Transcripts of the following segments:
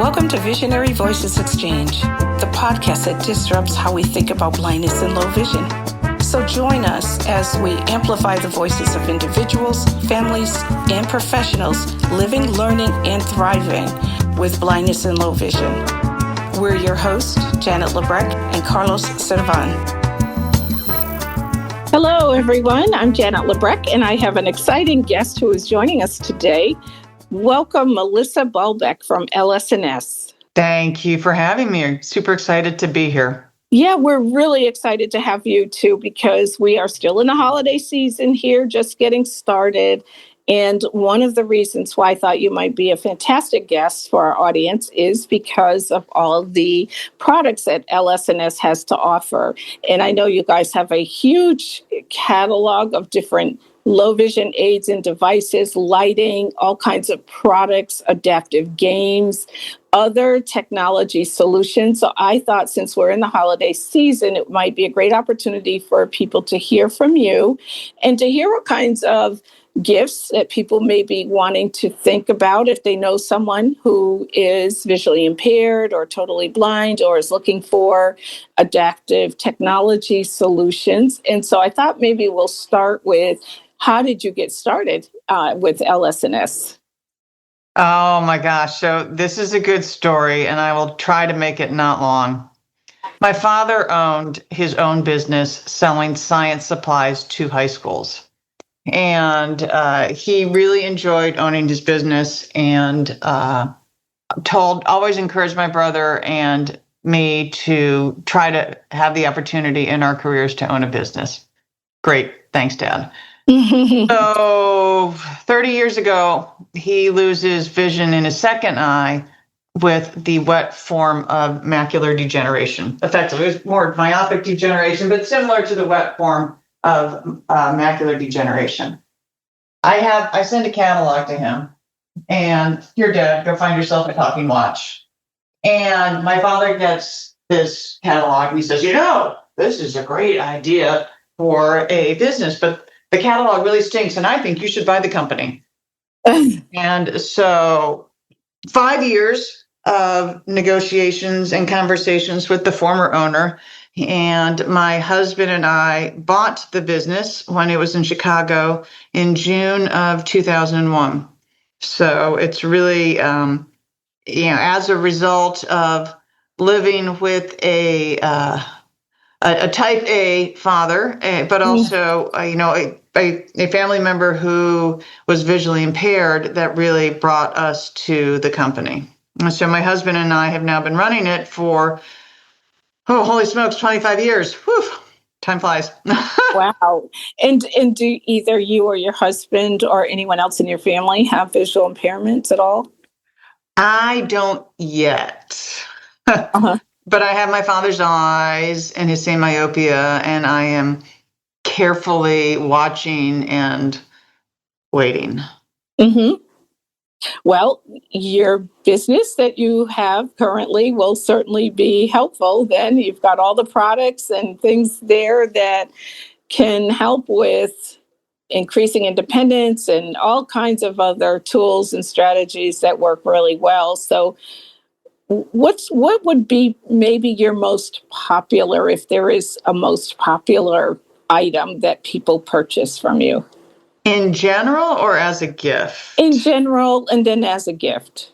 Welcome to Visionary Voices Exchange, the podcast that disrupts how we think about blindness and low vision. So join us as we amplify the voices of individuals, families, and professionals living, learning, and thriving with blindness and low vision. We're your hosts, Janet Lebrecq and Carlos Servan. Hello, everyone. I'm Janet Lebrecq, and I have an exciting guest who is joining us today. Welcome, Melissa Bulbeck from LS&S. Thank you for having me. I'm super excited to be here. Yeah, we're really excited to have you too, because we are still in the holiday season here, just getting started. And one of the reasons why I thought you might be a fantastic guest for our audience is because of all the products that LS&S has to offer. And I know you guys have a huge catalog of different low vision aids and devices, lighting, all kinds of products, adaptive games, other technology solutions. So I thought, since we're in the holiday season, it might be a great opportunity for people to hear from you and to hear what kinds of gifts that people may be wanting to think about if they know someone who is visually impaired or totally blind or is looking for adaptive technology solutions. And so I thought maybe we'll start with, how did you get started with LS&S? Oh my gosh. So this is a good story, and I will try to make it not long. My father owned his own business selling science supplies to high schools. And he really enjoyed owning his business, and always encouraged my brother and me to try to have the opportunity in our careers to own a business. Great. Thanks, Dad. So 30 years ago, he loses vision in his second eye with the wet form of macular degeneration. Effectively, it was more myopic degeneration, but similar to the wet form of macular degeneration. I send a catalog to him, and here, Dad, go find yourself a talking watch. And my father gets this catalog, and he says, this is a great idea for a business, but the catalog really stinks, and I think you should buy the company. And so 5 years of negotiations and conversations with the former owner, and my husband and I bought the business when it was in Chicago in June of 2001. So it's really, as a result of living with a type A father, but also, a family member who was visually impaired, that really brought us to the company. And so my husband and I have now been running it for, holy smokes, 25 years. Whew, time flies. Wow. And do either you or your husband or anyone else in your family have visual impairments at all? I don't yet. But I have my father's eyes and his same myopia, and I am carefully watching and waiting. Mm-hmm. Well, your business that you have currently will certainly be helpful. Then you've got all the products and things there that can help with increasing independence and all kinds of other tools and strategies that work really well. So what would be maybe your most popular, if there is a most popular item that people purchase from you? In general or as a gift? In general, and then as a gift.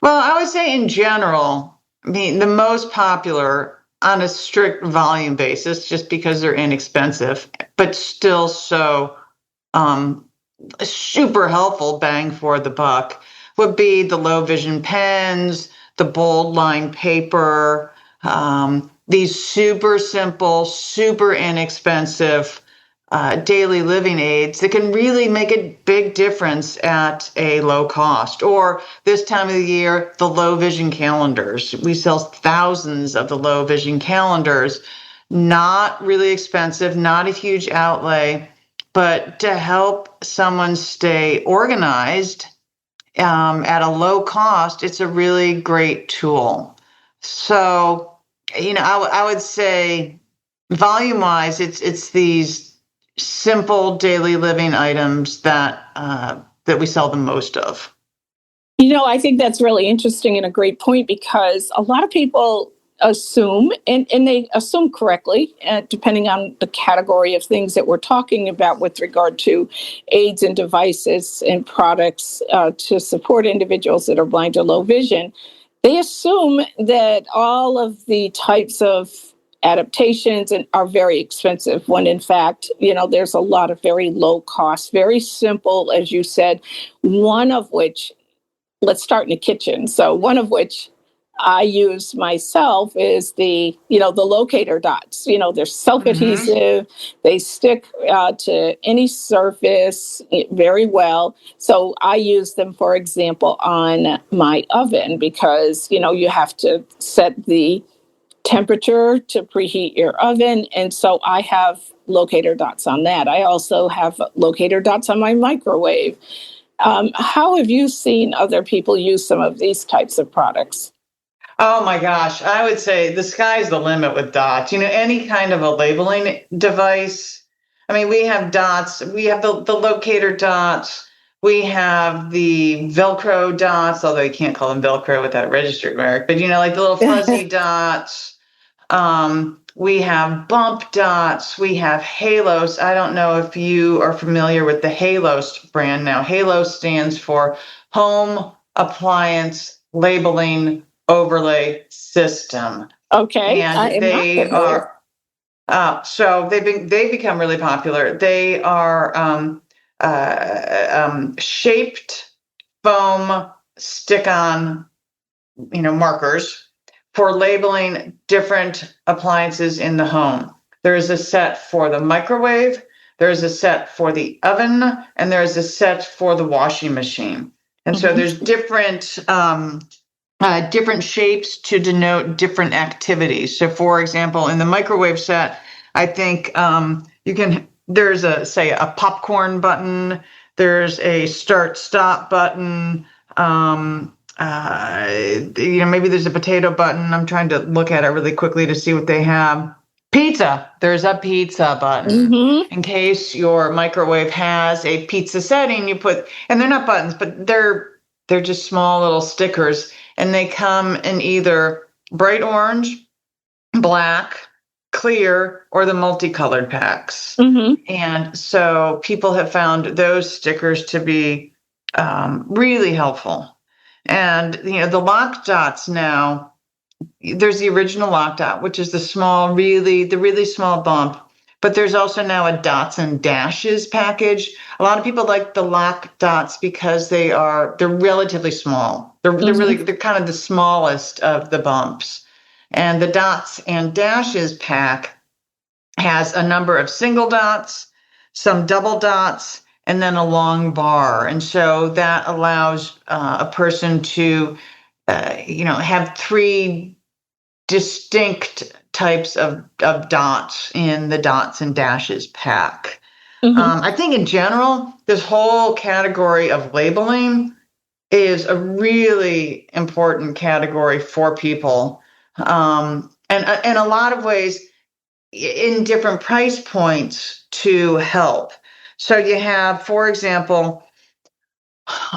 Well, I would say in general, the most popular on a strict volume basis, just because they're inexpensive, but still so super helpful, bang for the buck, would be the low vision pens, the bold line paper, these super simple, super inexpensive daily living aids that can really make a big difference at a low cost. Or this time of the year, the low vision calendars. We sell thousands of the low vision calendars, not really expensive, not a huge outlay, but to help someone stay organized at a low cost, it's a really great tool. So, I would say volume-wise, it's these simple daily living items that we sell the most of. I think that's really interesting and a great point, because a lot of people assume, and they assume correctly, depending on the category of things that we're talking about with regard to aids and devices and products to support individuals that are blind or low vision. They assume that all of the types of adaptations are very expensive, when in fact, there's a lot of very low cost, very simple, as you said, one of which, let's start in the kitchen. So one of which I use myself is the locator dots. They're self-adhesive. They stick to any surface very well. So I use them, for example, on my oven, because, you have to set the temperature to preheat your oven. And so I have locator dots on that. I also have locator dots on my microwave. How have you seen other people use some of these types of products? Oh my gosh, I would say the sky's the limit with dots. Any kind of a labeling device. I mean, we have dots, we have the locator dots, we have the Velcro dots, although you can't call them Velcro without a registered mark, but like the little fuzzy dots. We have bump dots, we have halos. I don't know if you are familiar with the Halos brand now. Halos stands for Home Appliance Labeling Overlay System. Okay, I And am not they familiar. so they've become really popular. They are shaped foam stick-on, markers for labeling different appliances in the home. There is a set for the microwave, there is a set for the oven, and there is a set for the washing machine. And so there's different shapes to denote different activities. So, for example, in the microwave set, I think there's a popcorn button, there's a start stop button. Maybe there's a potato button. I'm trying to look at it really quickly to see what they have. Pizza. There's a pizza button. In case your microwave has a pizza setting, and they're not buttons, but they're just small little stickers, and they come in either bright orange, black, clear, or the multicolored packs. And so people have found those stickers to be really helpful. And the lock dots now, there's the original lock dot, which is the really small bump, but there's also now a dots and dashes package. A lot of people like the lock dots because they're relatively small. They're kind of the smallest of the bumps. And the dots and dashes pack has a number of single dots, some double dots, and then a long bar. And so that allows a person to, have three distinct types of dots in the dots and dashes pack. I think in general, this whole category of labeling is a really important category for people. And in a lot of ways, in different price points to help. So you have, for example,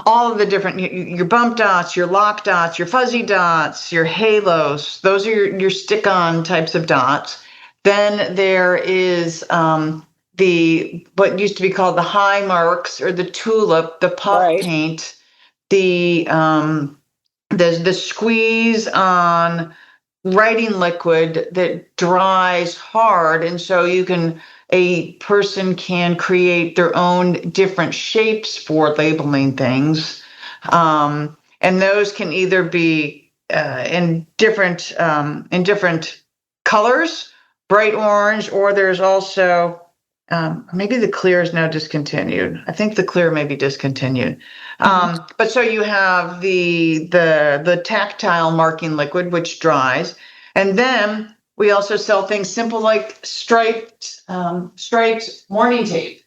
all of the different, your bump dots, your lock dots, your fuzzy dots, your halos. Those are your stick-on types of dots. Then there is what used to be called the high marks, or the tulip, the puff paint, the squeeze on writing liquid that dries hard, and so a person can create their own different shapes for labeling things, and those can either be in different colors, bright orange, or there's also maybe the clear is now discontinued. I think the clear may be discontinued. But so you have the tactile marking liquid, which dries. And then we also sell things simple like striped warning tape.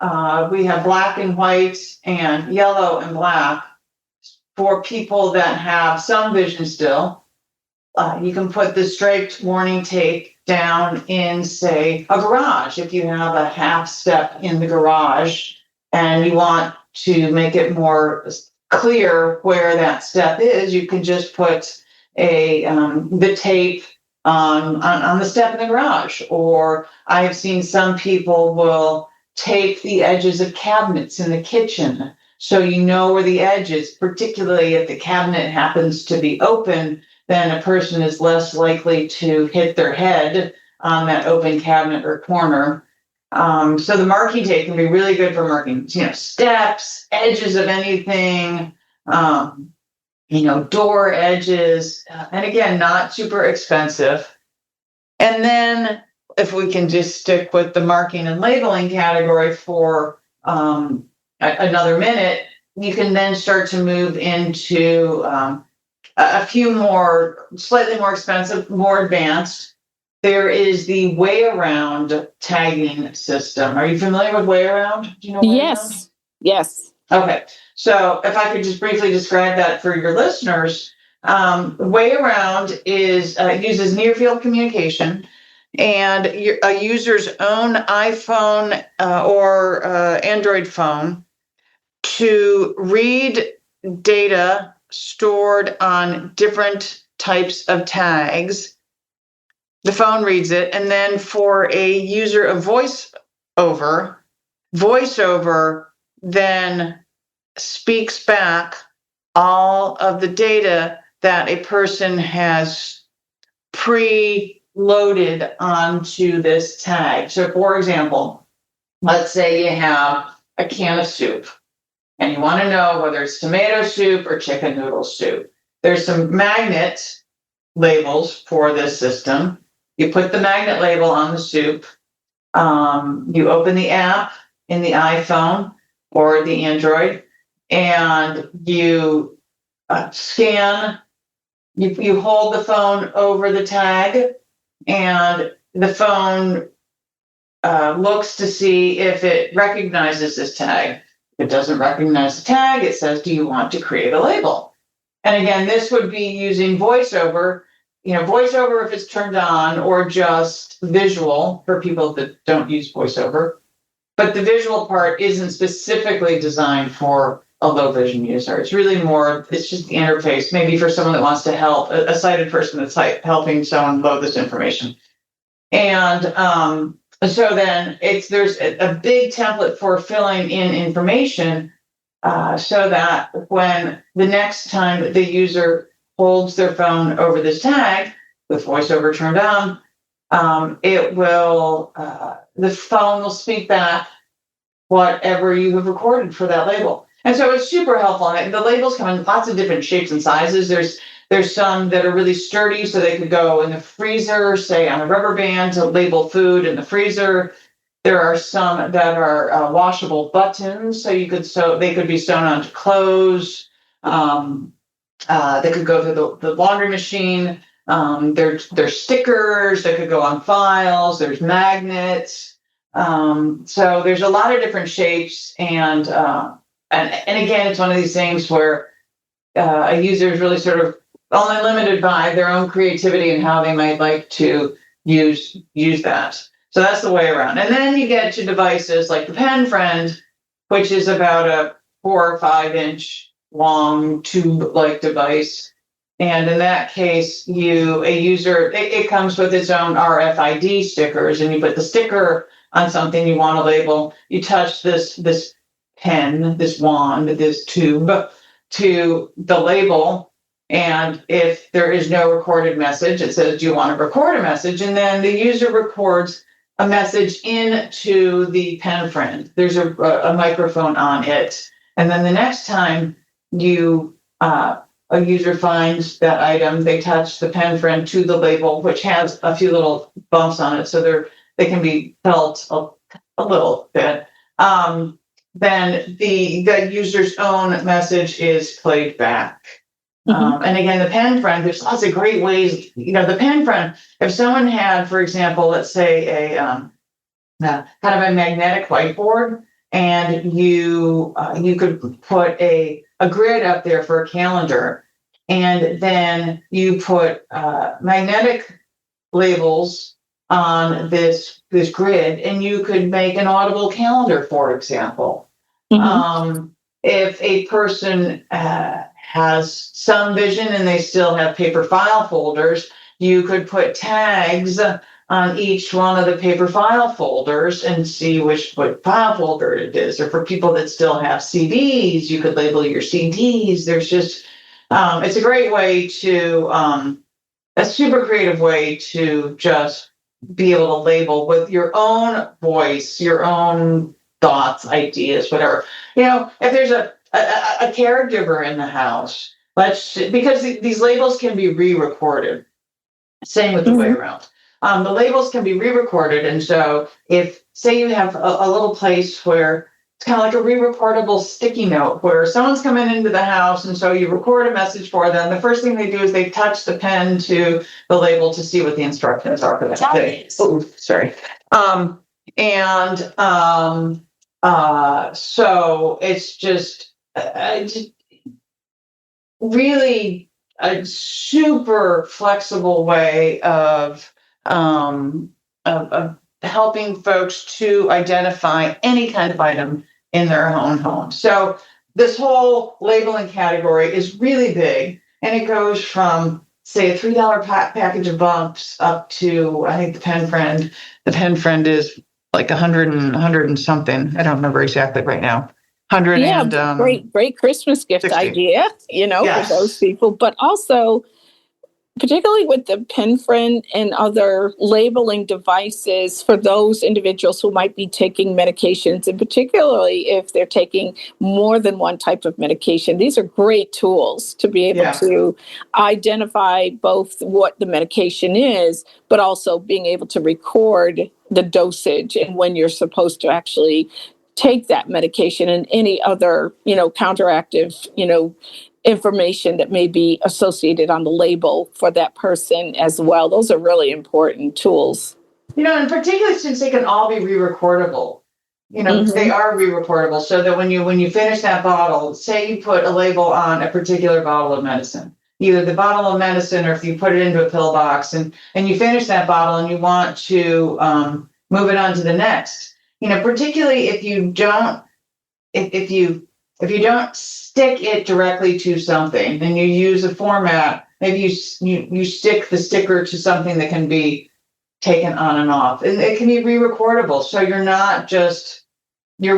We have black and white and yellow and black for people that have some vision still. You can put the striped warning tape down in, say, a garage. If you have a half step in the garage and you want to make it more clear where that step is, you can just put the tape on the step in the garage. Or I have seen some people will tape the edges of cabinets in the kitchen, so you know where the edge is, particularly if the cabinet happens to be open, then a person is less likely to hit their head on that open cabinet or corner. So the marking tape can be really good for marking, steps, edges of anything, door edges, and again, not super expensive. And then if we can just stick with the marking and labeling category for another minute, you can then start to move into a few more, slightly more expensive, more advanced. There is the way around tagging system. Are you familiar with way around? Do you know way around? Yes. Okay. So if I could just briefly describe that for your listeners, way around uses near field communication, and a user's own iPhone or Android phone to read data stored on different types of tags. The phone reads it, and then for a user of voiceover then speaks back all of the data that a person has pre-loaded onto this tag. So for example, let's say you have a can of soup and you want to know whether it's tomato soup or chicken noodle soup. There's some magnet labels for this system. You put the magnet label on the soup. You open the app in the iPhone or the Android, and you scan. You hold the phone over the tag, and the phone looks to see if it recognizes this tag. If it doesn't recognize the tag, it says, do you want to create a label? And again, this would be using voiceover. Voiceover if it's turned on, or just visual for people that don't use voiceover. But the visual part isn't specifically designed for a low vision user. It's really more, it's just the interface, maybe for someone that wants to help, a sighted person that's helping someone load this information. And so then there's a big template for filling in information so that when the next time that the user holds their phone over this tag with voiceover turned on, the phone will speak back whatever you have recorded for that label. And so it's super helpful. And the labels come in lots of different shapes and sizes. There's some that are really sturdy, so they could go in the freezer, say on a rubber band to label food in the freezer. There are some that are washable buttons, so they could be sewn onto clothes. They could go through the laundry machine. There's stickers that could go on files. There's magnets. So there's a lot of different shapes, and again, it's one of these things where a user is really sort of only limited by their own creativity and how they might like to use that. So that's the way around. And then you get to devices like the Pen Friend, which is about a 4 or 5 inch long tube-like device. And in that case, it comes with its own RFID stickers, and you put the sticker on something you want to label. You touch this pen, this wand, this tube to the label. And if there is no recorded message, it says, do you want to record a message? And then the user records a message into the Pen Friend. There's a microphone on it. And then the next time a user finds that item, they touch the Pen Friend to the label, which has a few little bumps on it, so they can be felt a little bit. Then the user's own message is played back. Mm-hmm. And again, the Pen Friend, there's lots of great ways. The Pen Friend, if someone had, for example, let's say a kind of a magnetic whiteboard, and you could put a grid up there for a calendar, and then you put magnetic labels on this grid, and you could make an audible calendar, for example. Mm-hmm. if a person has some vision and they still have paper file folders, you could put tags on each one of the paper file folders and see what file folder it is. Or for people that still have CDs, you could label your CDs. There's just, it's a great way to, a super creative way to just be able to label with your own voice, your own thoughts, ideas, whatever. If there's a caregiver in the house, because these labels can be re-recorded. Same with the way around. The labels can be re-recorded, and so if, say, you have a little place where it's kind of like a re-recordable sticky note where someone's coming into the house, and so you record a message for them. The first thing they do is they touch the pen to the label to see what the instructions are for that day. Oh, sorry. So it's just really a super flexible way of helping folks to identify any kind of item in their own home. So this whole labeling category is really big, and it goes from, say, a $3 package of bumps up to, I think the pen friend is like 100 and something. I don't remember exactly right now. 100 Yeah, and great Christmas gift 60. idea, Yes. for those people. But also, particularly with the pen friend and other labeling devices for those individuals who might be taking medications, and particularly if they're taking more than one type of medication, these are great tools to be able to identify both what the medication is, but also being able to record the dosage and when you're supposed to actually take that medication and any other, counteractive, information that may be associated on the label for that person as well. Those are really important tools. And particularly since they can all be re-recordable, they are re-recordable, so that when you finish that bottle, say you put a label on a particular bottle of medicine, either the bottle of medicine or if you put it into a pill box and you finish that bottle and you want to move it on to the next, particularly if you don't, if you don't stick it directly to something and you use a format, maybe you stick the sticker to something that can be taken on and off, and it can be re-recordable. So you're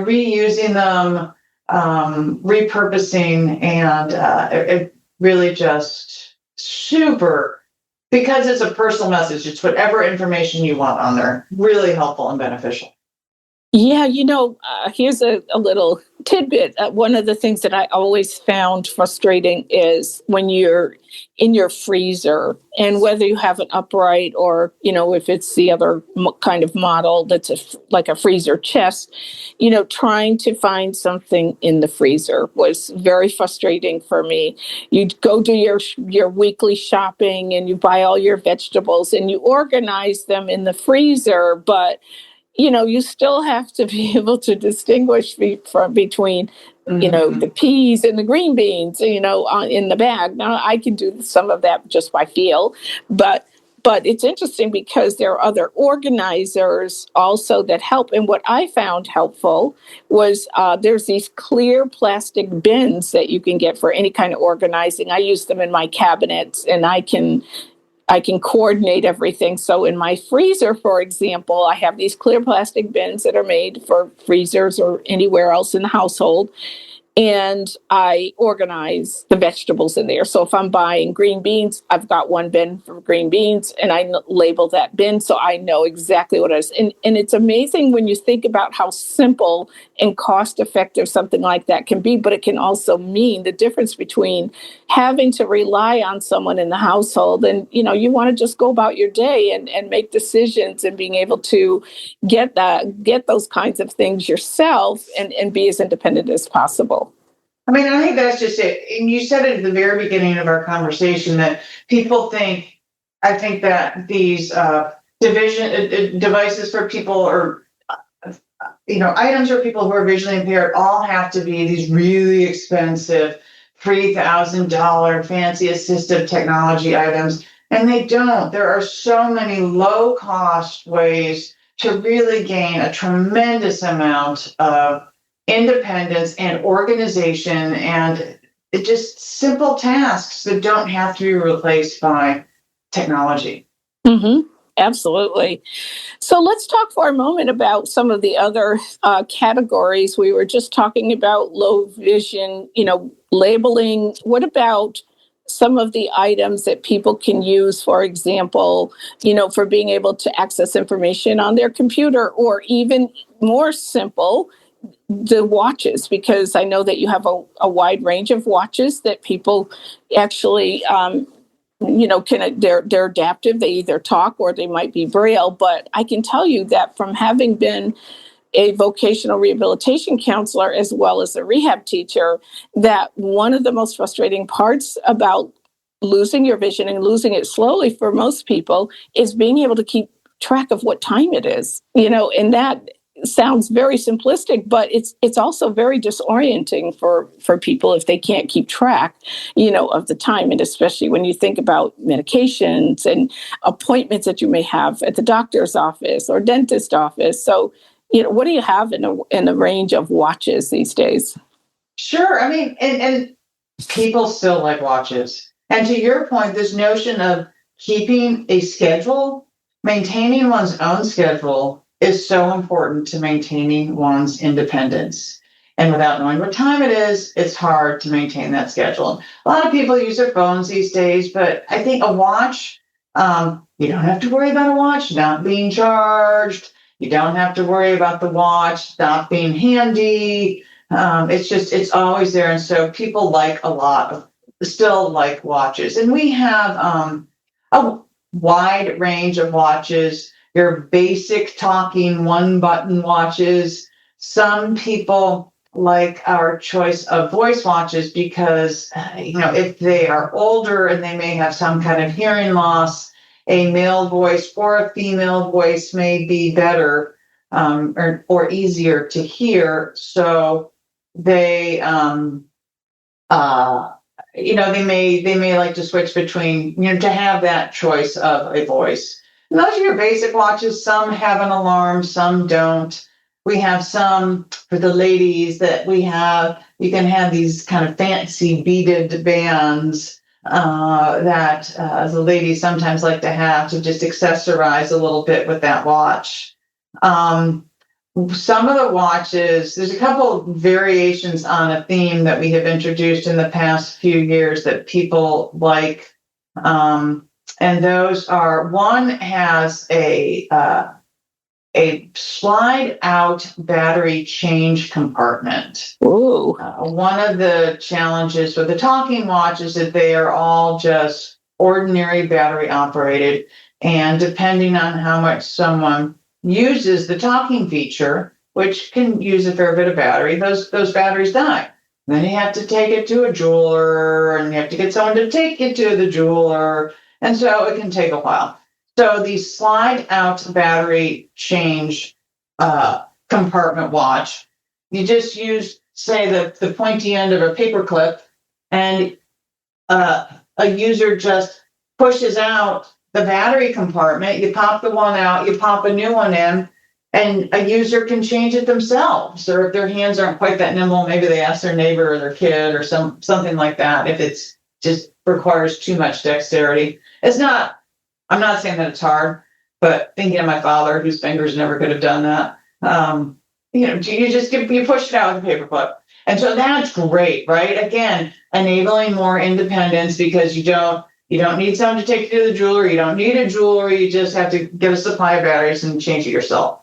reusing them, repurposing, and it really just super, because it's a personal message. It's whatever information you want on there. Really helpful and beneficial. Yeah, here's a little tidbit. One of the things that I always found frustrating is when you're in your freezer, and whether you have an upright or, if it's the other kind of model that's like a freezer chest, trying to find something in the freezer was very frustrating for me. You'd go do your weekly shopping and you buy all your vegetables and you organize them in the freezer, but you still have to be able to distinguish between, the peas and the green beans, in the bag. Now, I can do some of that just by feel, but it's interesting because there are other organizers also that help. And what I found helpful was there's these clear plastic bins that you can get for any kind of organizing. I use them in my cabinets, and I can coordinate everything. So in my freezer, for example, I have these clear plastic bins that are made for freezers or anywhere else in the household. And I organize the vegetables in there. So if I'm buying green beans, I've got one bin for green beans, and I label that bin so I know exactly what it is. And it's amazing when you think about how simple and cost effective something like that can be, but it can also mean the difference between having to rely on someone in the household and, you want to just go about your day and make decisions, and being able to get those kinds of things yourself and be as independent as possible. I think that's just it. And you said it at the very beginning of our conversation that I think that these devices for people, or items for people who are visually impaired, all have to be these really expensive $3,000 fancy assistive technology items, and they don't. There are so many low cost ways to really gain a tremendous amount of independence and organization and just simple tasks that don't have to be replaced by technology. Mm-hmm. Absolutely. So let's talk for a moment about some of the other categories. We were just talking about low vision, labeling. What about some of the items that people can use, for example, for being able to access information on their computer, or even more simple, the watches, because I know that you have a wide range of watches that people actually they're adaptive. They either talk or they might be braille. But I can tell you that from having been a vocational rehabilitation counselor as well as a rehab teacher, that one of the most frustrating parts about losing your vision and losing it slowly for most people is being able to keep track of what time it is, and that sounds very simplistic, but it's also very disorienting for people if they can't keep track, of the time. And especially when you think about medications and appointments that you may have at the doctor's office or dentist office. So, what do you have in a range of watches these days? Sure. I mean, and people still like watches. And to your point, this notion of keeping a schedule, maintaining one's own schedule is so important to maintaining one's independence. And without knowing what time it is, it's hard to maintain that schedule. A lot of people use their phones these days, but I think a watch, you don't have to worry about a watch not being charged. You don't have to worry about the watch not being handy. It's always there. And so people still like watches. And we have a wide range of watches, your basic talking one button watches. Some people like our choice of voice watches because, if they are older and they may have some kind of hearing loss, a male voice or a female voice may be better or easier to hear. So they, they may like to switch between, to have that choice of a voice. And those are your basic watches. Some have an alarm, some don't. We have some for the ladies that you can have these kind of fancy beaded bands that the ladies sometimes like to have to just accessorize a little bit with that watch. Some of the watches, there's a couple variations on a theme that we have introduced in the past few years that people like. And those are, one has a slide out battery change compartment. Ooh. One of the challenges with the talking watch is that they are all just ordinary battery operated. And depending on how much someone uses the talking feature, which can use a fair bit of battery, those batteries die. Then you have to take it to a jeweler, and you have to get someone to take it to the jeweler. And so it can take a while. So the slide out battery change compartment watch, you just use, say, the pointy end of a paper clip, and a user just pushes out the battery compartment. You pop the one out, you pop a new one in, and a user can change it themselves. Or if their hands aren't quite that nimble, maybe they ask their neighbor or their kid or something like that. If it's just requires too much dexterity, I'm not saying that it's hard, but thinking of my father, whose fingers never could have done that, you push it out with a paperclip. And so that's great, right? Again, enabling more independence because you don't need someone to take you to the jeweler. You don't need a jeweler. You just have to get a supply of batteries and change it yourself.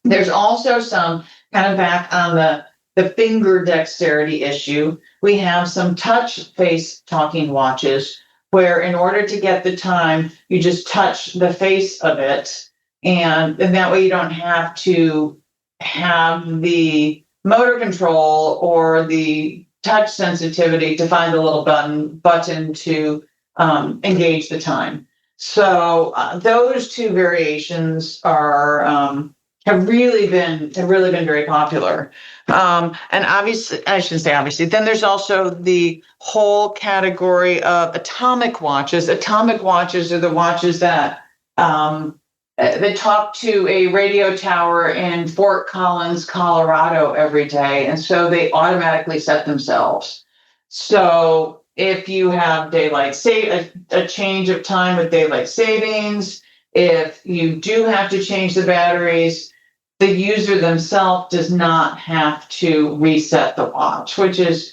There's also some kind of back on the finger dexterity issue. We have some touch face talking watches where in order to get the time, you just touch the face of it. And that way you don't have to have the motor control or the touch sensitivity to find the little button to engage the time. So those two variations have really been very popular. And obviously, I shouldn't say obviously, then there's also the whole category of atomic watches. Atomic watches are the watches that that talk to a radio tower in Fort Collins, Colorado every day. And so they automatically set themselves. So if you have a change of time with daylight savings, if you do have to change the batteries, the user themselves does not have to reset the watch, which is,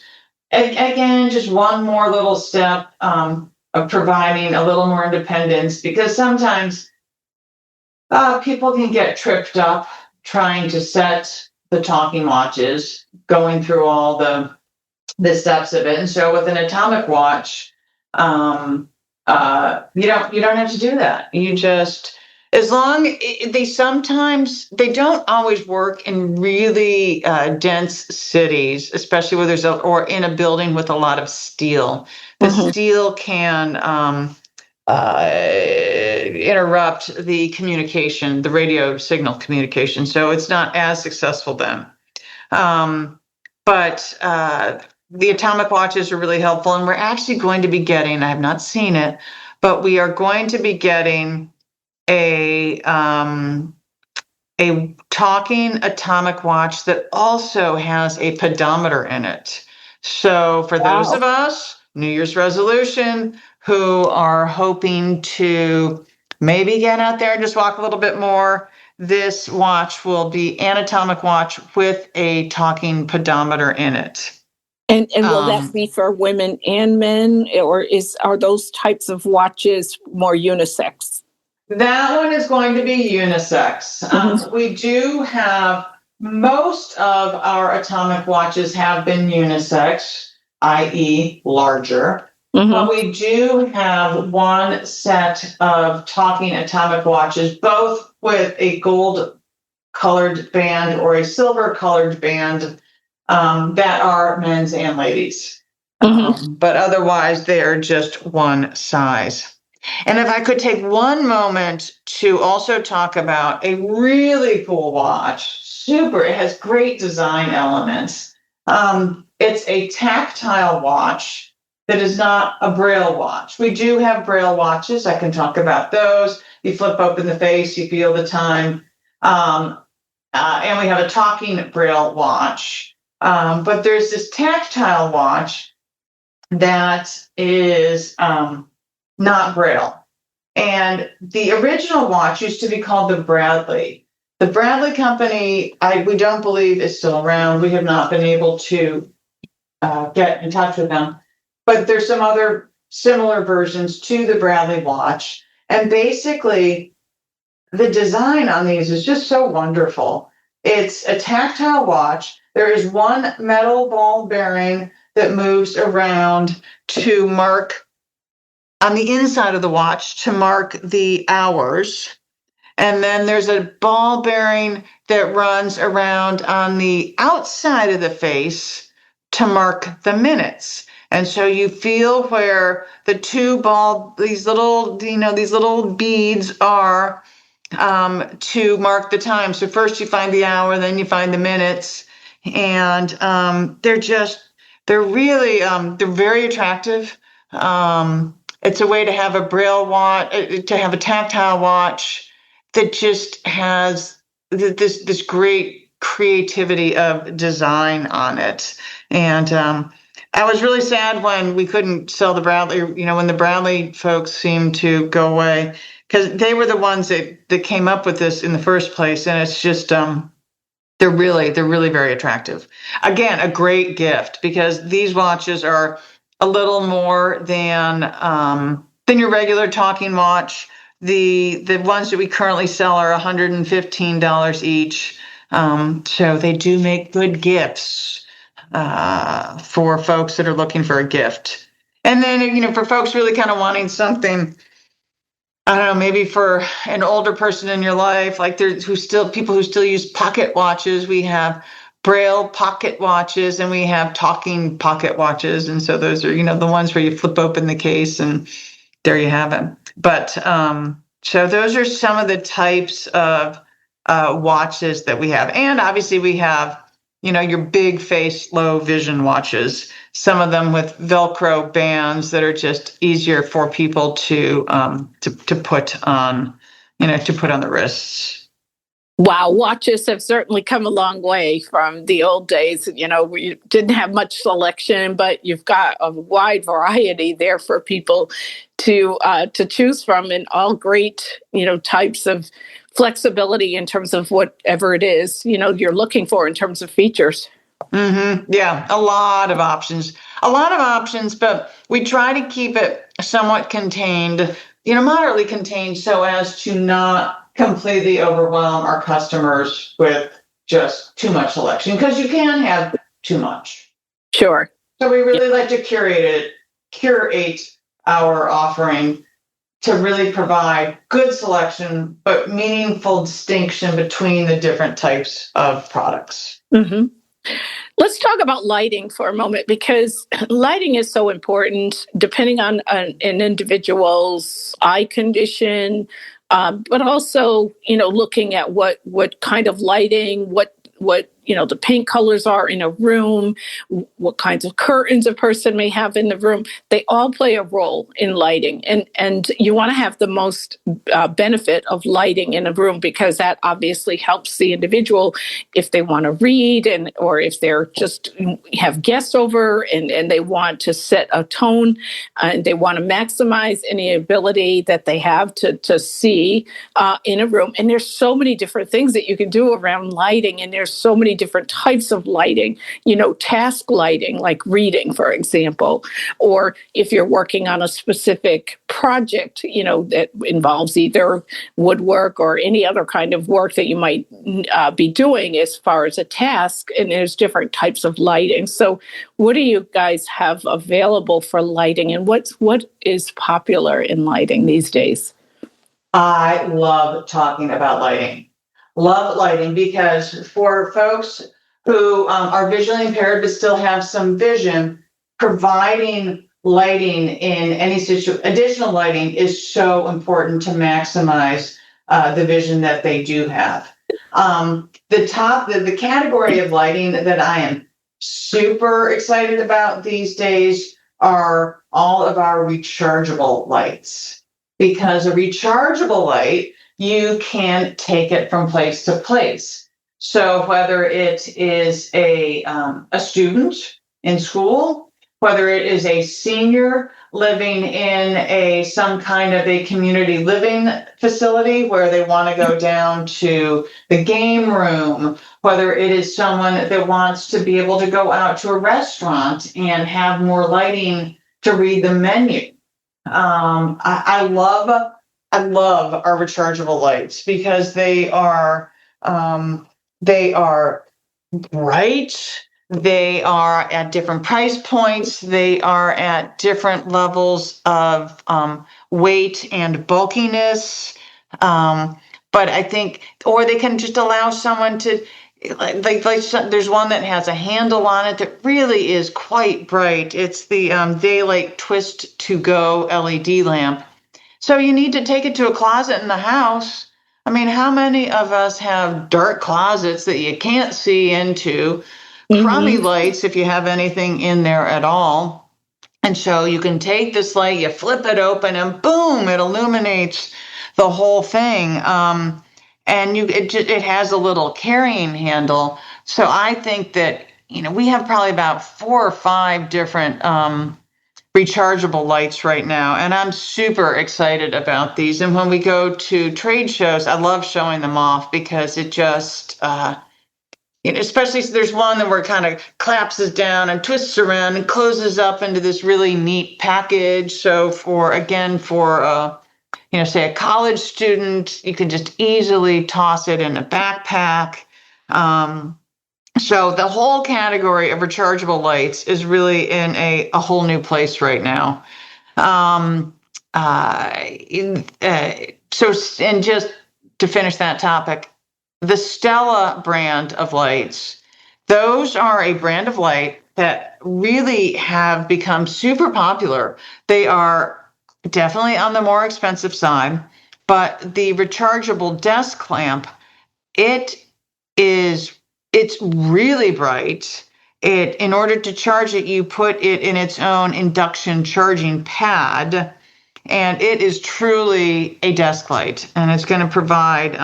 again, just one more little step of providing a little more independence, because sometimes people can get tripped up trying to set the talking watches, going through all the steps of it. And so with an atomic watch, you don't have to do that. You just, as long they don't always work in really dense cities, especially where or in a building with a lot of steel. The steel can interrupt the communication, the radio signal communication. So it's not as successful then. But the atomic watches are really helpful. And we're actually going to be getting, I have not seen it, but we are going to be getting a talking atomic watch that also has a pedometer in it. So for those of us, New Year's resolution, who are hoping to maybe get out there and just walk a little bit more, this watch will be an atomic watch with a talking pedometer in it. And will that be for women and men, or are those types of watches more unisex? That one is going to be unisex. We do have, most of our atomic watches have been unisex, i.e. larger. But we do have one set of talking atomic watches, both with a gold colored band or a silver colored band, that are men's and ladies. But otherwise, they are just one size. And if I could take one moment to also talk about a really cool watch, it has great design elements. It's a tactile watch that is not a Braille watch. We do have Braille watches. I can talk about those. You flip open the face, you feel the time. And we have a talking Braille watch. But there's this tactile watch that is not Braille. And the original watch used to be called the Bradley. The Bradley company, we don't believe is still around. We have not been able to get in touch with them. But there's some other similar versions to the Bradley watch. And basically, the design on these is just so wonderful. It's a tactile watch. There is one metal ball bearing that moves around to mark on the inside of the watch to mark the hours. And then there's a ball bearing that runs around on the outside of the face to mark the minutes. And so you feel where the these little beads are to mark the time. So first you find the hour, then you find the minutes, and they're very attractive. It's a way to have a Braille watch, to have a tactile watch that just has this great creativity of design on it. And I was really sad when we couldn't sell the Bradley, when the Bradley folks seemed to go away, because they were the ones that came up with this in the first place. And it's just, they're really very attractive. Again, a great gift, because these watches are a little more than your regular talking watch. The ones that we currently sell are $115 each. So they do make good gifts for folks that are looking for a gift. And then, for folks really kind of wanting something, I don't know, maybe for an older person in your life, like people who still use pocket watches. We have Braille pocket watches, and we have talking pocket watches. And so those are, the ones where you flip open the case and there you have it. But so those are some of the types of watches that we have. And obviously we have, your big face, low vision watches, some of them with Velcro bands that are just easier for people to put on, to put on the wrists. Wow, watches have certainly come a long way from the old days. We didn't have much selection, but you've got a wide variety there for people to choose from, and all great, types of flexibility in terms of whatever it is, you're looking for in terms of features. Mm-hmm. Yeah, a lot of options, but we try to keep it somewhat contained, moderately contained, so as to not completely overwhelm our customers with just too much selection, because you can have too much. Sure. So we really like to curate our offering to really provide good selection, but meaningful distinction between the different types of products. Mm-hmm. Let's talk about lighting for a moment, because lighting is so important depending on an individual's eye condition, but also, looking at what kind of lighting, what the paint colors are in a room, what kinds of curtains a person may have in the room. They all play a role in lighting, and you want to have the most benefit of lighting in a room, because that obviously helps the individual if they want to read, or if they're just have guests over and they want to set a tone, and they want to maximize any ability that they have to see in a room. And there's so many different things that you can do around lighting, and there's so many different types of lighting, task lighting, like reading, for example, or if you're working on a specific project, that involves either woodwork or any other kind of work that you might be doing as far as a task, and there's different types of lighting. So what do you guys have available for lighting, and what is popular in lighting these days? I love talking about lighting. Love lighting, because for folks who are visually impaired but still have some vision, providing lighting in any additional lighting is so important to maximize the vision that they do have. The category of lighting that I am super excited about these days are all of our rechargeable lights, because a rechargeable light, you can take it from place to place. So whether it is a student in school, whether it is a senior living in some kind of a community living facility where they want to go down to the game room, whether it is someone that wants to be able to go out to a restaurant and have more lighting to read the menu. I love our rechargeable lights, because they are bright. They are at different price points. They are at different levels of weight and bulkiness. But I think, or they can just allow someone to, like there's one that has a handle on it that really is quite bright. It's the Daylight Twist to Go LED lamp. So you need to take it to a closet in the house. I mean, how many of us have dark closets that you can't see into? Mm-hmm. Crummy lights, if you have anything in there at all. And so you can take this light, you flip it open, and boom, it illuminates the whole thing. And it has a little carrying handle. So I think that, we have probably about 4 or 5 different rechargeable lights right now, and I'm super excited about these. And when we go to trade shows, I love showing them off, because it just especially there's one that where it kind of collapses down and twists around and closes up into this really neat package. So for say a college student, you can just easily toss it in a backpack. So the whole category of rechargeable lights is really in a whole new place right now. And just to finish that topic, the Stella brand of lights, those are a brand of light that really have become super popular. They are definitely on the more expensive side, but the rechargeable desk lamp, it's really bright. In order to charge it, you put it in its own induction charging pad. And it is truly a desk light, and it's going to provide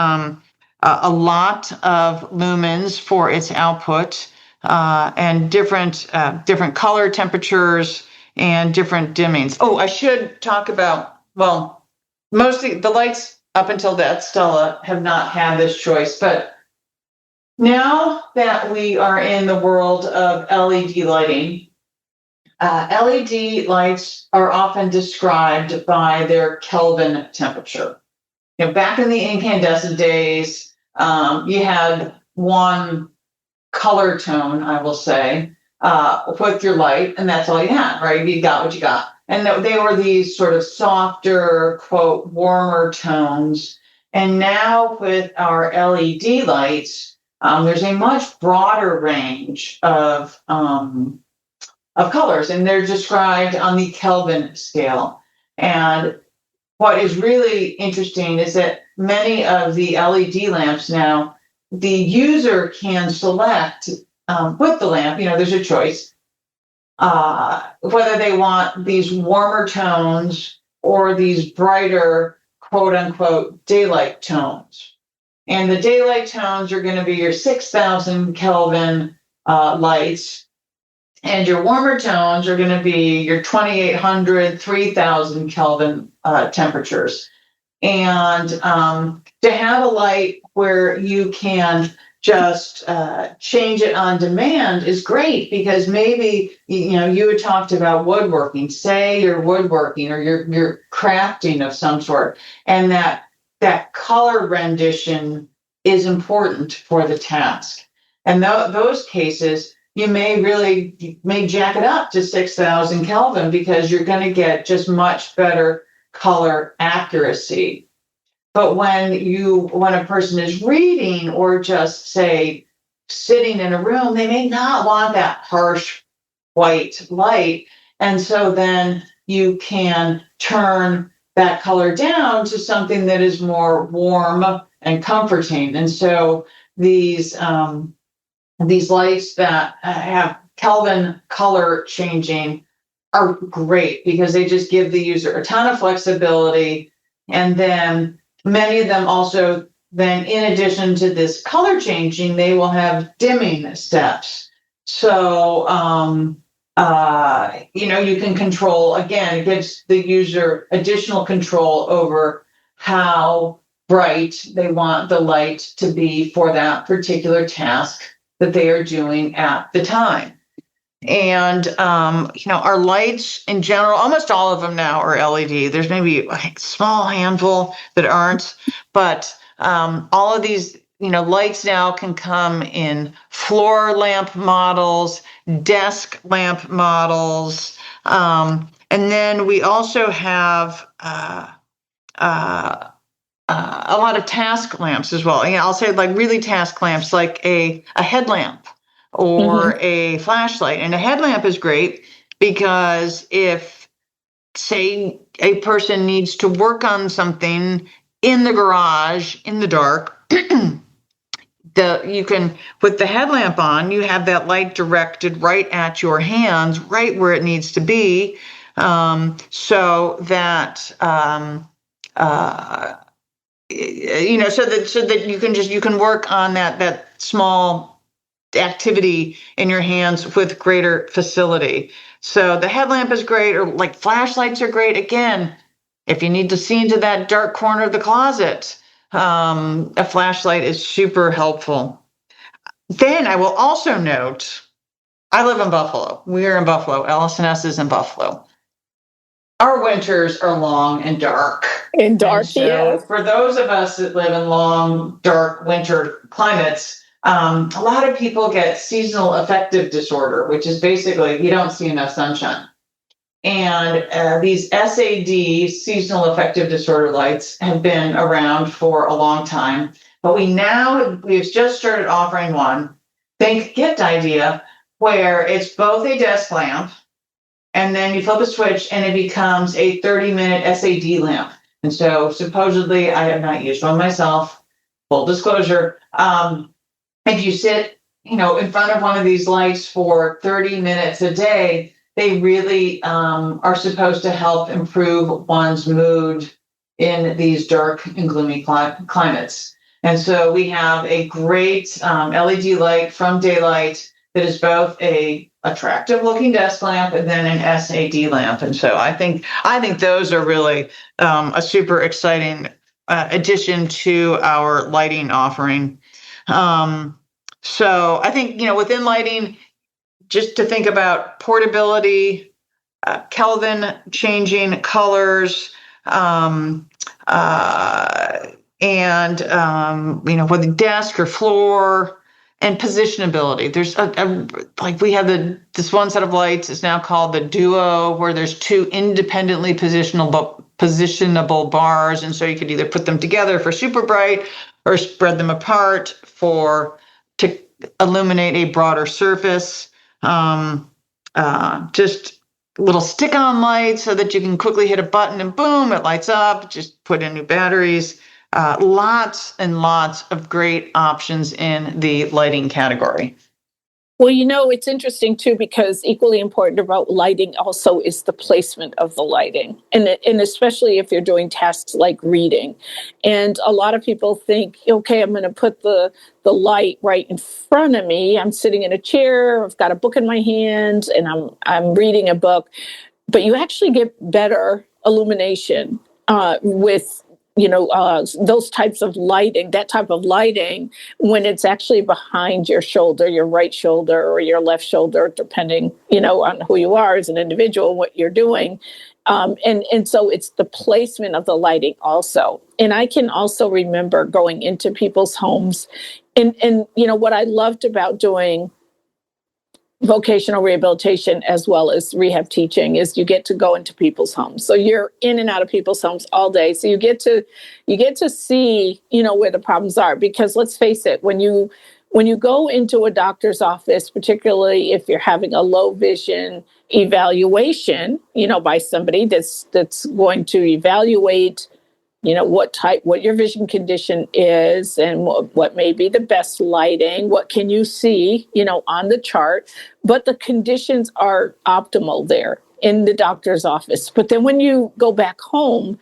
a lot of lumens for its output, and different color temperatures and different dimmings. Oh, I should talk about, well, mostly the lights up until that, Stella, have not had this choice, but now that we are in the world of LED lighting, LED lights are often described by their Kelvin temperature. Back in the incandescent days, you had one color tone, I will say, with your light, and that's all you had, right? You got what you got. And they were these sort of softer, quote, warmer tones. And now with our LED lights, there's a much broader range of colors, and they're described on the Kelvin scale. And what is really interesting is that many of the LED lamps now, the user can select with the lamp, there's a choice, whether they want these warmer tones or these brighter, quote unquote, daylight tones. And the daylight tones are going to be your 6,000 Kelvin lights. And your warmer tones are going to be your 2,800, 3,000 Kelvin temperatures. And to have a light where you can just change it on demand is great, because maybe you had talked about woodworking. Say you're woodworking or you're crafting of some sort, and that color rendition is important for the task. And those cases, you may jack it up to 6,000 Kelvin, because you're going to get just much better color accuracy. But when a person is reading or just, say, sitting in a room, they may not want that harsh white light. And so then you can turn that color down to something that is more warm and comforting. And so these lights that have Kelvin color changing are great, because they just give the user a ton of flexibility. And then many of them also, then in addition to this color changing, they will have dimming steps. So, you can control, again, it gives the user additional control over how bright they want the light to be for that particular task that they are doing at the time. And, our lights in general, almost all of them now are LED. There's maybe a small handful that aren't, but all of these, lights now can come in floor lamp models, desk lamp models. And then we also have a lot of task lamps as well. I'll say like really task lamps, like a headlamp or a flashlight. And a headlamp is great because if, say, a person needs to work on something in the garage in the dark, you can, with the headlamp on, you have that light directed right at your hands, right where it needs to be, so that so that you can work on that small activity in your hands with greater facility. So the headlamp is great, or like flashlights are great. Again, if you need to see into that dark corner of the closet, a flashlight is super helpful. Then I will also note, I live in Buffalo. We are in Buffalo. LS&S is in Buffalo. Our winters are long and dark. And dark, yes. For those of us that live in long, dark winter climates, a lot of people get seasonal affective disorder, which is basically you don't see enough sunshine. And these SAD, seasonal affective disorder lights, have been around for a long time. But we've just started offering one, think gift idea, where it's both a desk lamp, and then you flip a switch and it becomes a 30-minute SAD lamp. And so supposedly, I have not used one myself, full disclosure. If you sit, in front of one of these lights for 30 minutes a day, they really are supposed to help improve one's mood in these dark and gloomy climates. And so we have a great LED light from Daylight that is both a attractive looking desk lamp and then an SAD lamp. And so I think those are really a super exciting addition to our lighting offering. So I think, within lighting, just to think about portability, Kelvin changing colors, and whether desk or floor, and positionability. There's like we have this one set of lights is now called the Duo, where there's two independently positionable bars, and so you could either put them together for super bright or spread them apart to illuminate a broader surface. Just little stick-on lights so that you can quickly hit a button and boom, it lights up. Just put in new batteries. Lots and lots of great options in the lighting category. Well, it's interesting too, because equally important about lighting also is the placement of the lighting. And especially if you're doing tasks like reading. And a lot of people think, okay, I'm going to put the light right in front of me. I'm sitting in a chair, I've got a book in my hand, and I'm reading a book. But you actually get better illumination with those types of lighting, that type of lighting, when it's actually behind your shoulder, your right shoulder or your left shoulder, depending, on who you are as an individual, what you're doing. And so it's the placement of the lighting also. And I can also remember going into people's homes and what I loved about doing vocational rehabilitation as well as rehab teaching is you get to go into people's homes. So you're in and out of people's homes all day. So you get to see, where the problems are, because let's face it, when you go into a doctor's office, particularly if you're having a low vision evaluation, by somebody that's going to evaluate what your vision condition is and what may be the best lighting, what can you see, on the chart, but the conditions are optimal there in the doctor's office. But then when you go back home,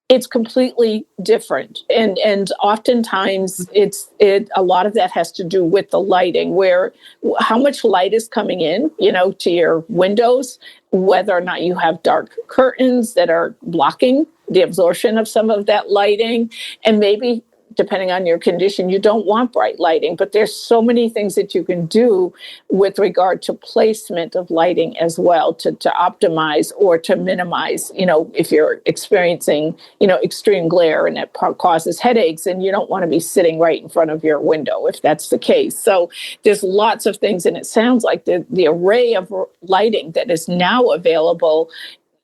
it's completely different. And oftentimes a lot of that has to do with the lighting, where how much light is coming in, to your windows, whether or not you have dark curtains that are blocking the absorption of some of that lighting. And maybe depending on your condition, you don't want bright lighting, but there's so many things that you can do with regard to placement of lighting as well to optimize or to minimize, if you're experiencing, extreme glare and it causes headaches, and you don't want to be sitting right in front of your window if that's the case. So there's lots of things, and it sounds like the array of lighting that is now available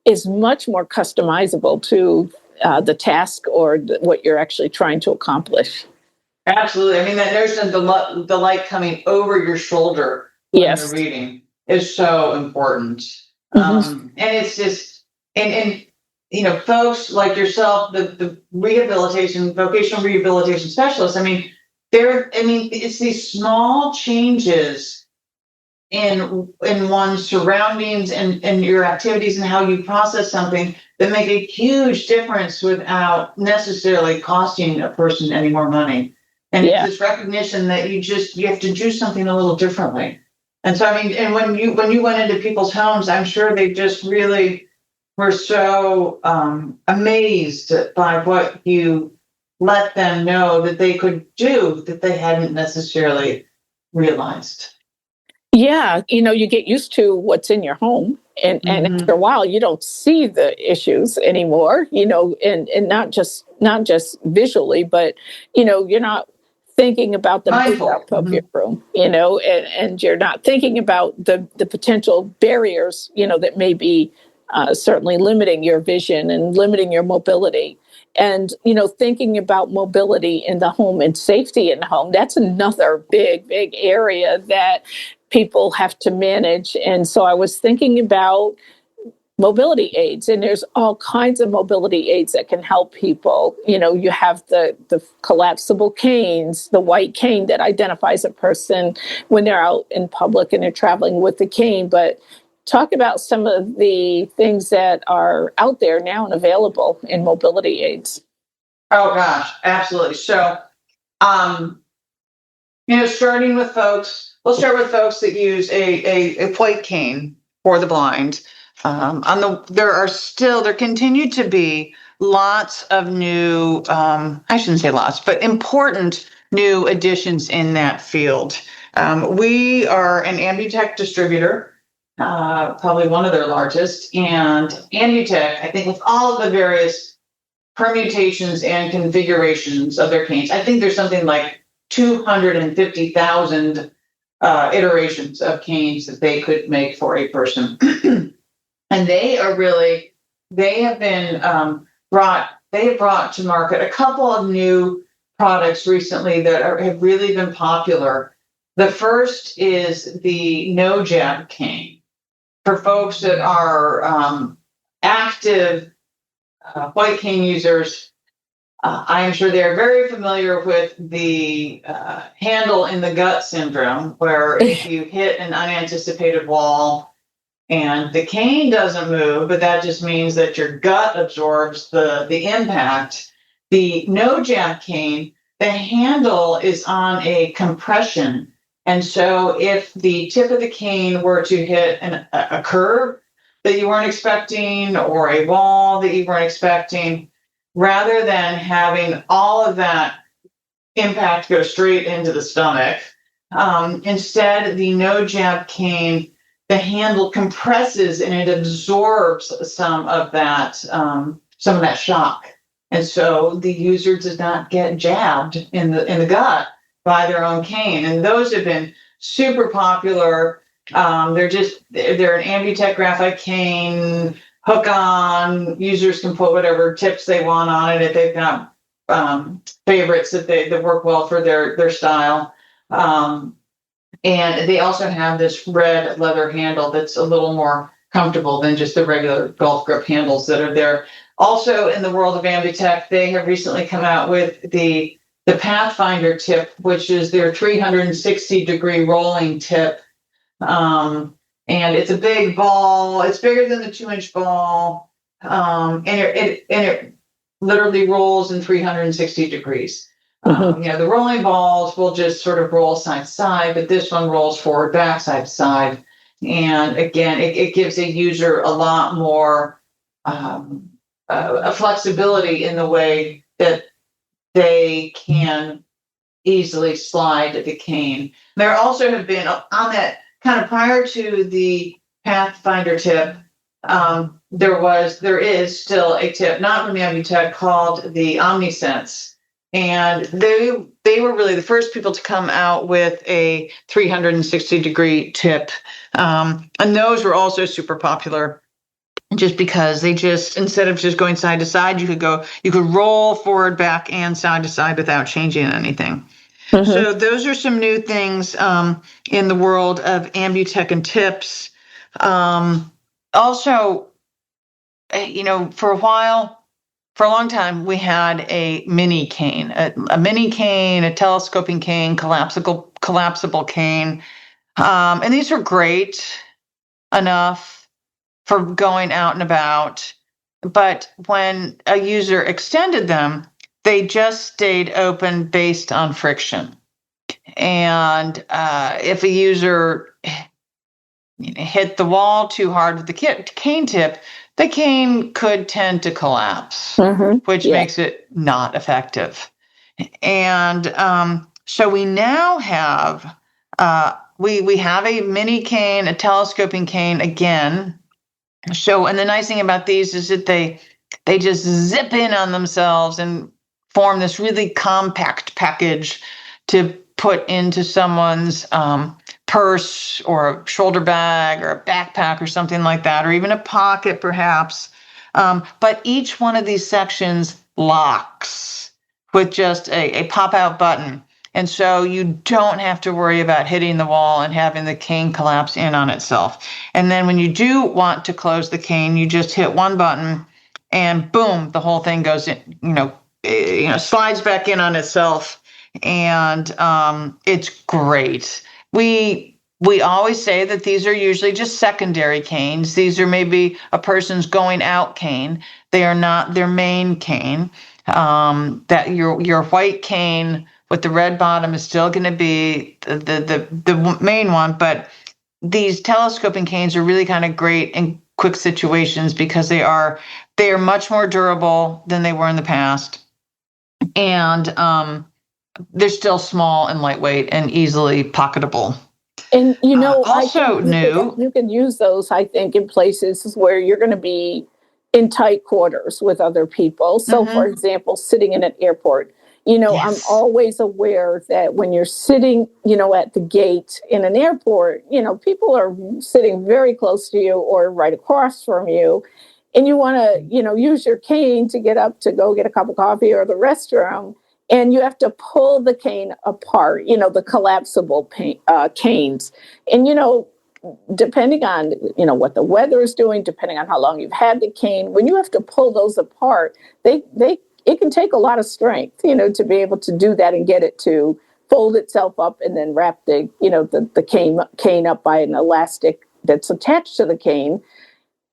is much more customizable to the task or what you're actually trying to accomplish. Absolutely. I mean, that notion of the light coming over your shoulder when you're reading is so important. And it's just, and folks like yourself, the vocational rehabilitation specialists, it's these small changes in one's surroundings and your activities and how you process something that make a huge difference without necessarily costing a person any more money. And it's this recognition that you have to do something a little differently. And so, and when you went into people's homes, I'm sure they just really were so amazed by what you let them know that they could do that they hadn't necessarily realized. Yeah, you get used to what's in your home, and after a while, you don't see the issues anymore. And not just visually, but you're not thinking about the makeup of your room, and you're not thinking about the potential barriers, that may be certainly limiting your vision and limiting your mobility. And, thinking about mobility in the home and safety in the home, that's another big, big area that people have to manage. And so I was thinking about mobility aids, and there's all kinds of mobility aids that can help people. You have the collapsible canes, the white cane that identifies a person when they're out in public and they're traveling with the cane. But talk about some of the things that are out there now and available in mobility aids. Oh gosh, absolutely. So, starting with folks, we'll start with folks that use a white cane for the blind. There continue to be lots of new, I shouldn't say lots, but important new additions in that field. We are an Ambutech distributor, probably one of their largest, and Ambutech, I think with all of the various permutations and configurations of their canes, I think there's something like 250,000 iterations of canes that they could make for a person. And they have brought to market a couple of new products recently that have really been popular. The first is the no jab cane for folks that are active white cane users. I am sure they're very familiar with the handle in the gut syndrome, where if you hit an unanticipated wall and the cane doesn't move, but that just means that your gut absorbs the impact. The no jab cane, the handle is on a compression. And so if the tip of the cane were to hit a curve that you weren't expecting or a wall that you weren't expecting, rather than having all of that impact go straight into the stomach, instead the no jab cane, the handle compresses and it absorbs some of that shock, and so the user does not get jabbed in the gut by their own cane. And those have been super popular. They're an Ambutech graphite cane, hook on. Users can put whatever tips they want on it if they've got favorites that work well for their style. And they also have this red leather handle that's a little more comfortable than just the regular golf grip handles that are there. Also, in the world of Ambutech, they have recently come out with the Pathfinder tip, which is their 360-degree rolling tip. And it's a big ball. It's bigger than the 2-inch ball. And it literally rolls in 360 degrees. The rolling balls will just sort of roll side to side, but this one rolls forward, back, side to side. And again, it gives a user a lot more a flexibility in the way that they can easily slide the cane. There also have been on that kind of prior to the Pathfinder tip, there is still a tip, not from Ambutech, called the OmniSense. And they were really the first people to come out with a 360-degree tip. And those were also super popular just because instead of just going side to side, you could roll forward, back, and side to side without changing anything. Mm-hmm. So those are some new things in the world of Ambutech and tips. Also, for a long time, we had a mini cane, a mini cane, a telescoping cane, collapsible cane. And these were great enough for going out and about. But when a user extended them, they just stayed open based on friction. And if a user hit the wall too hard with the cane tip, the cane could tend to collapse, which makes it not effective. And so we now have we have a mini cane, a telescoping cane again. So, and the nice thing about these is that they just zip in on themselves and form this really compact package to put into someone's purse or a shoulder bag or a backpack or something like that, or even a pocket perhaps. But each one of these sections locks with just a pop-out button. And so you don't have to worry about hitting the wall and having the cane collapse in on itself. And then when you do want to close the cane, you just hit one button and boom, the whole thing goes in, slides back in on itself. And it's great. We We always say that these are usually just secondary canes. These are maybe a person's going out cane. They are not their main cane. That your white cane with the red bottom is still going to be the main one, but these telescoping canes are really kind of great in quick situations because they are much more durable than they were in the past, and they're still small and lightweight and easily pocketable. And Also you can use those, I think, in places where you're going to be in tight quarters with other people. So, for example, sitting in an airport, Yes. I'm always aware that when you're sitting, at the gate in an airport, people are sitting very close to you or right across from you. And you want to, use your cane to get up to go get a cup of coffee or the restroom. And you have to pull the cane apart, the collapsible canes. And, depending on, what the weather is doing, depending on how long you've had the cane, when you have to pull those apart, it can take a lot of strength, to be able to do that and get it to fold itself up and then wrap the cane up by an elastic that's attached to the cane.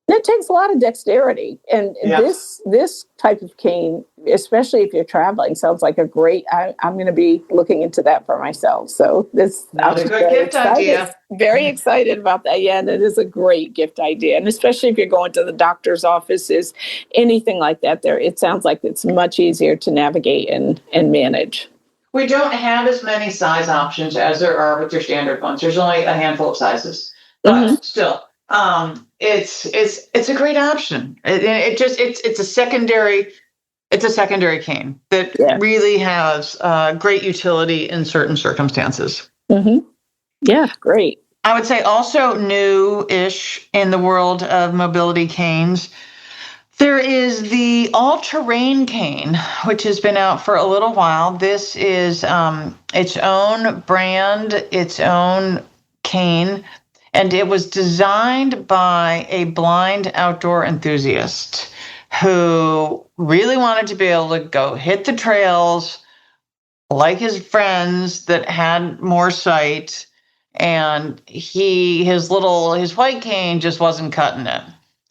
And it takes a lot of dexterity. And this type of cane, especially if you're traveling, sounds like a great, I'm going to be looking into that for myself. So That's a good gift idea. Very excited about that. Yeah, and it is a great gift idea. And especially if you're going to the doctor's offices, anything like that, it sounds like it's much easier to navigate and manage. We don't have as many size options as there are with your standard ones. There's only a handful of sizes, but still. It's a great option. It's a secondary cane that really has great utility in certain circumstances. Yeah, great. I would say also new-ish in the world of mobility canes, there is the all-terrain cane, which has been out for a little while. This is its own brand, its own cane. And it was designed by a blind outdoor enthusiast who really wanted to be able to go hit the trails like his friends that had more sight. And his white cane just wasn't cutting it.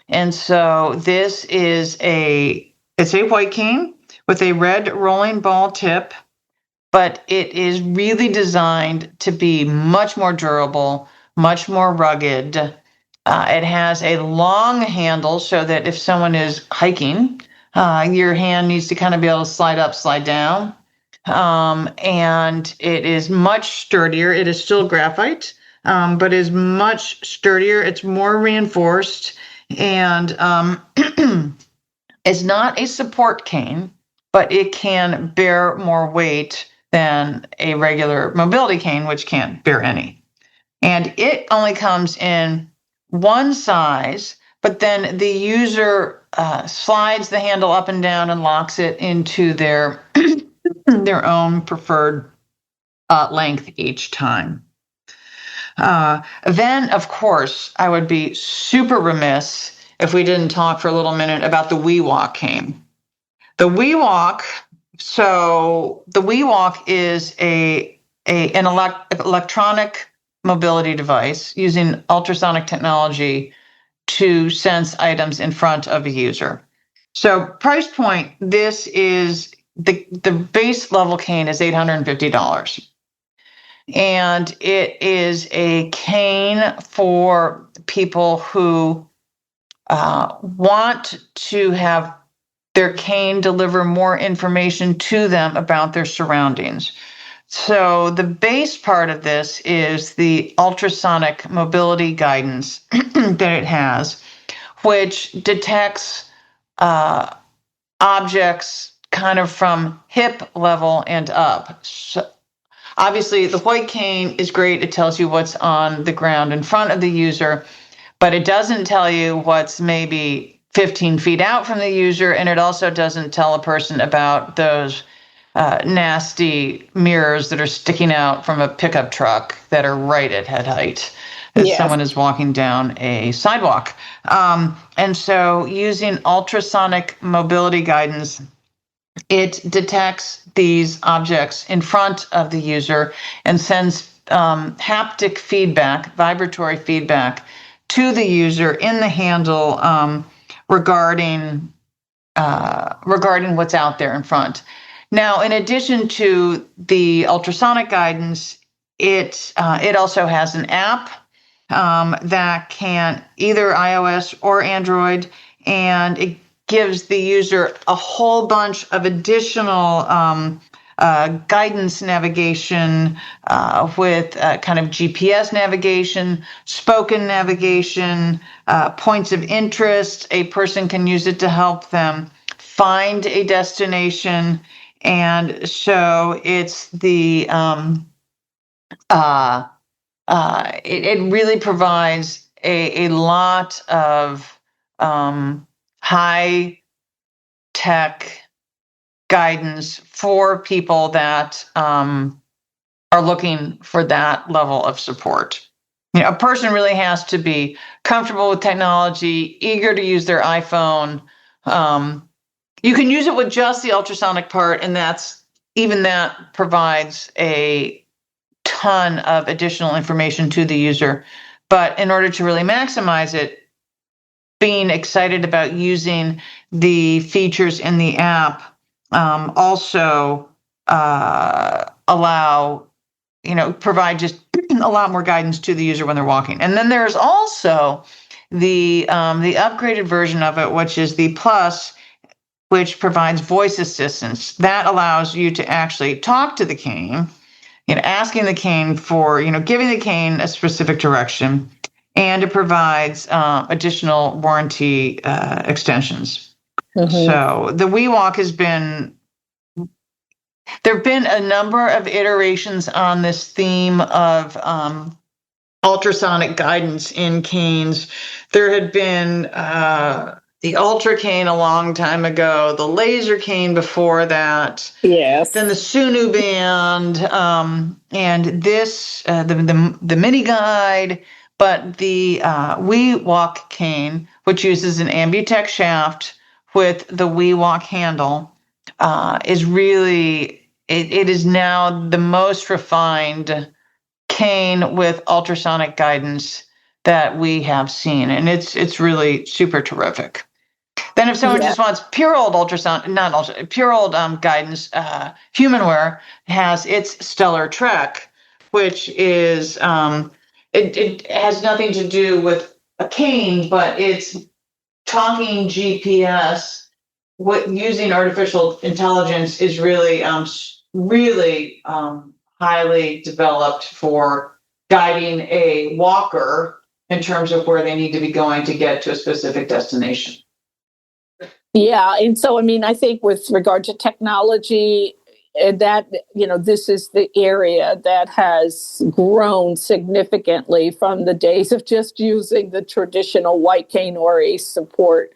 And so it's a white cane with a red rolling ball tip, but it is really designed to be much more durable, much more rugged. It has a long handle so that if someone is hiking, your hand needs to kind of be able to slide up, slide down. And it is much sturdier. It is still graphite, but is much sturdier. It's more reinforced, and it's not a support cane, but it can bear more weight than a regular mobility cane, which can't bear any. And it only comes in one size, but then the user slides the handle up and down and locks it into their own preferred length each time. Then, of course, I would be super remiss if we didn't talk for a little minute about the WeWalk cane. The WeWalk is an electronic mobility device using ultrasonic technology to sense items in front of a user. So price point, this is the base level cane is $850. And it is a cane for people who want to have their cane deliver more information to them about their surroundings. So the base part of this is the ultrasonic mobility guidance that it has, which detects objects kind of from hip level and up. So obviously, the white cane is great. It tells you what's on the ground in front of the user, but it doesn't tell you what's maybe 15 feet out from the user, and it also doesn't tell a person about those nasty mirrors that are sticking out from a pickup truck that are right at head height as someone is walking down a sidewalk. And so using ultrasonic mobility guidance, it detects these objects in front of the user and sends haptic feedback, vibratory feedback to the user in the handle regarding what's out there in front. Now, in addition to the ultrasonic guidance, it also has an app that can either iOS or Android, and it gives the user a whole bunch of additional guidance navigation with kind of GPS navigation, spoken navigation, points of interest. A person can use it to help them find a destination. And so it's the it really provides a lot of high tech guidance for people that are looking for that level of support. A person really has to be comfortable with technology, eager to use their iPhone. You can use it with just the ultrasonic part, and that provides a ton of additional information to the user. But in order to really maximize it, being excited about using the features in the app also provide just a lot more guidance to the user when they're walking. And then there's also the upgraded version of it, which is the Plus, which provides voice assistance. That allows you to actually talk to the cane, asking the cane for, giving the cane a specific direction, and it provides additional warranty extensions. Mm-hmm. So the WeWalk there have been a number of iterations on this theme of ultrasonic guidance in canes. There had been the Ultra cane a long time ago, the laser cane before that. Yes. Then the Sunu band, and this, the mini guide, but the WeWalk cane, which uses an Ambutech shaft with the WeWalk handle, is really, it is now the most refined cane with ultrasonic guidance that we have seen. And it's really super terrific. Then if someone just wants pure old guidance, Humanware has its Stellar Trek, which is, it has nothing to do with a cane, but it's talking GPS. Using artificial intelligence is really, highly developed for guiding a walker in terms of where they need to be going to get to a specific destination. Yeah. And so, I think with regard to technology, that, this is the area that has grown significantly from the days of just using the traditional white cane or a support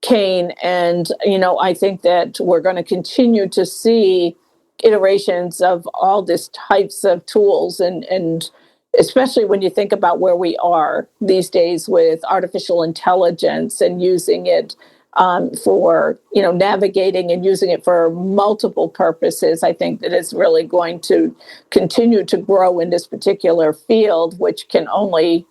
cane. And, I think that we're going to continue to see iterations of all these types of tools, and especially when you think about where we are these days with artificial intelligence and using it for navigating and using it for multiple purposes. I think that it's really going to continue to grow in this particular field, which can only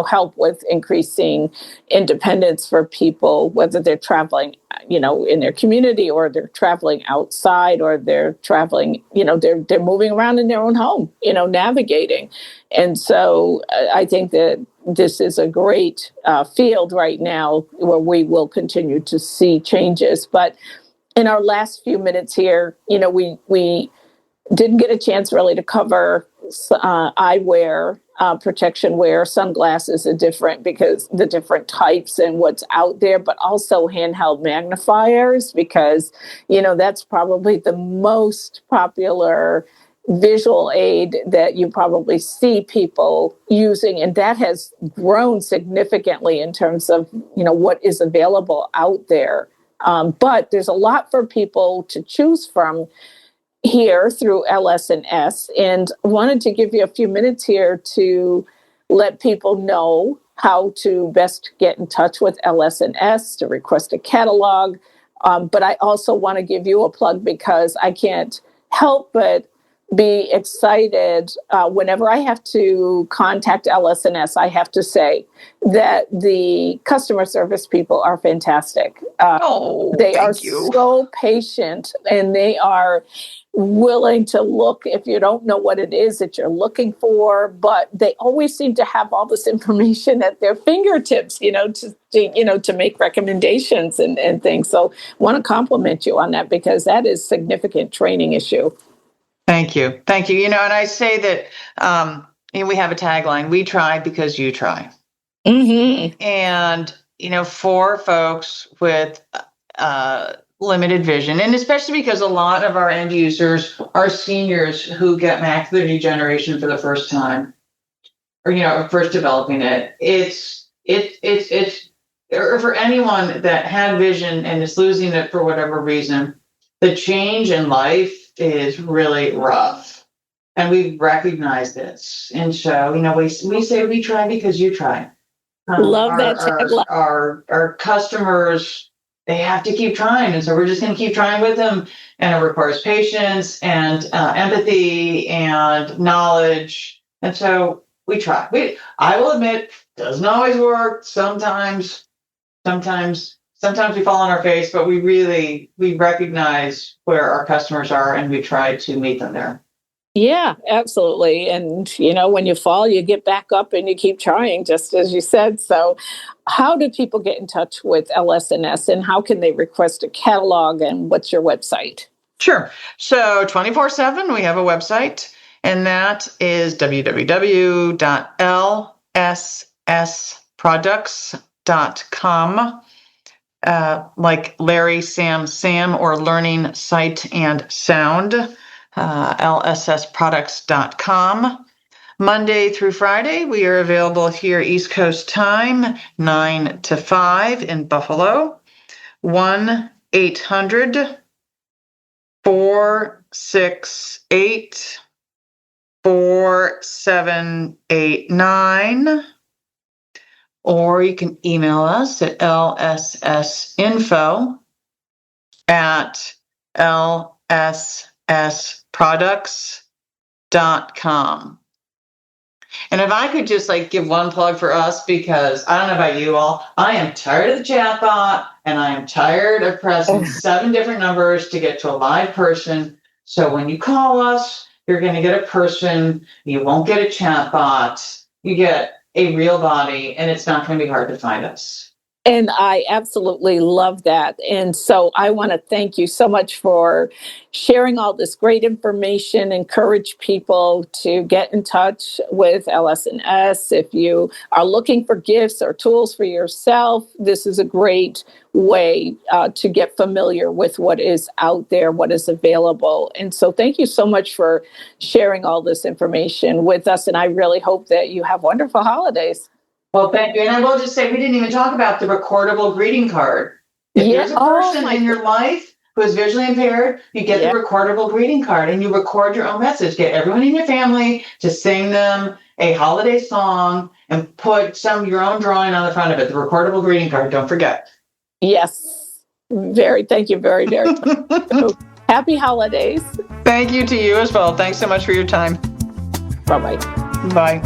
help with increasing independence for people, whether they're traveling in their community, or they're traveling outside, or they're traveling they're moving around in their own home, navigating. And so I think that this is a great field right now where we will continue to see changes. But in our last few minutes here, we didn't get a chance really to cover eyewear, protection wear. Sunglasses are different because the different types and what's out there, but also handheld magnifiers, because, that's probably the most popular visual aid that you probably see people using. And that has grown significantly in terms of, what is available out there. But there's a lot for people to choose from here through LS&S, and wanted to give you a few minutes here to let people know how to best get in touch with LS&S, to request a catalog. But I also want to give you a plug, because I can't help but be excited whenever I have to contact LS&S. I have to say that the customer service people are fantastic. They are thank you. so patient, and they are willing to look if you don't know what it is that you're looking for, but they always seem to have all this information at their fingertips, to make recommendations and things. So want to compliment you on that, because that is significant training issue. Thank you. Thank you. And I say that we have a tagline: we try because you try. Mm-hmm. And, for folks with limited vision, and especially because a lot of our end users are seniors who get macular degeneration for the first time, or, first developing it, it's or for anyone that had vision and is losing it for whatever reason, the change in life is really rough. And we recognize this. And so, we say we try because you try. Love that tagline. Our customers, they have to keep trying. And so we're just going to keep trying with them. And it requires patience and empathy and knowledge. And so we try. I will admit, doesn't always work. Sometimes we fall on our face, but we recognize where our customers are, and we try to meet them there. Yeah, absolutely. And, when you fall, you get back up and you keep trying, just as you said. So how do people get in touch with LS&S, and how can they request a catalog, and what's your website? Sure. So 24/7, we have a website, and that is www.lssproducts.com. Like Larry, Sam, or learning sight and sound, lssproducts.com. Monday through Friday, we are available here East Coast time, 9 to 5 in Buffalo. 1-800-468-4789. Or you can email us at lssinfo@lssproducts.com. And if I could just give one plug for us, because I don't know about you all, I am tired of the chatbot, and I am tired of pressing 7 different numbers to get to a live person. So when you call us, you're going to get a person. You won't get a chatbot. You get a real body, and it's not going to be hard to find us. And I absolutely love that. And so I want to thank you so much for sharing all this great information. Encourage people to get in touch with LS&S. If you are looking for gifts or tools for yourself, this is a great way to get familiar with what is out there, what is available. And so thank you so much for sharing all this information with us. And I really hope that you have wonderful holidays. Well, thank you. And I will just say, we didn't even talk about the recordable greeting card. If there's a person in your life who is visually impaired, you get the recordable greeting card, and you record your own message. Get everyone in your family to sing them a holiday song and put your own drawing on the front of it. The recordable greeting card, don't forget. Yes. Thank you very, very much. Happy holidays. Thank you to you as well. Thanks so much for your time. Bye-bye. Bye.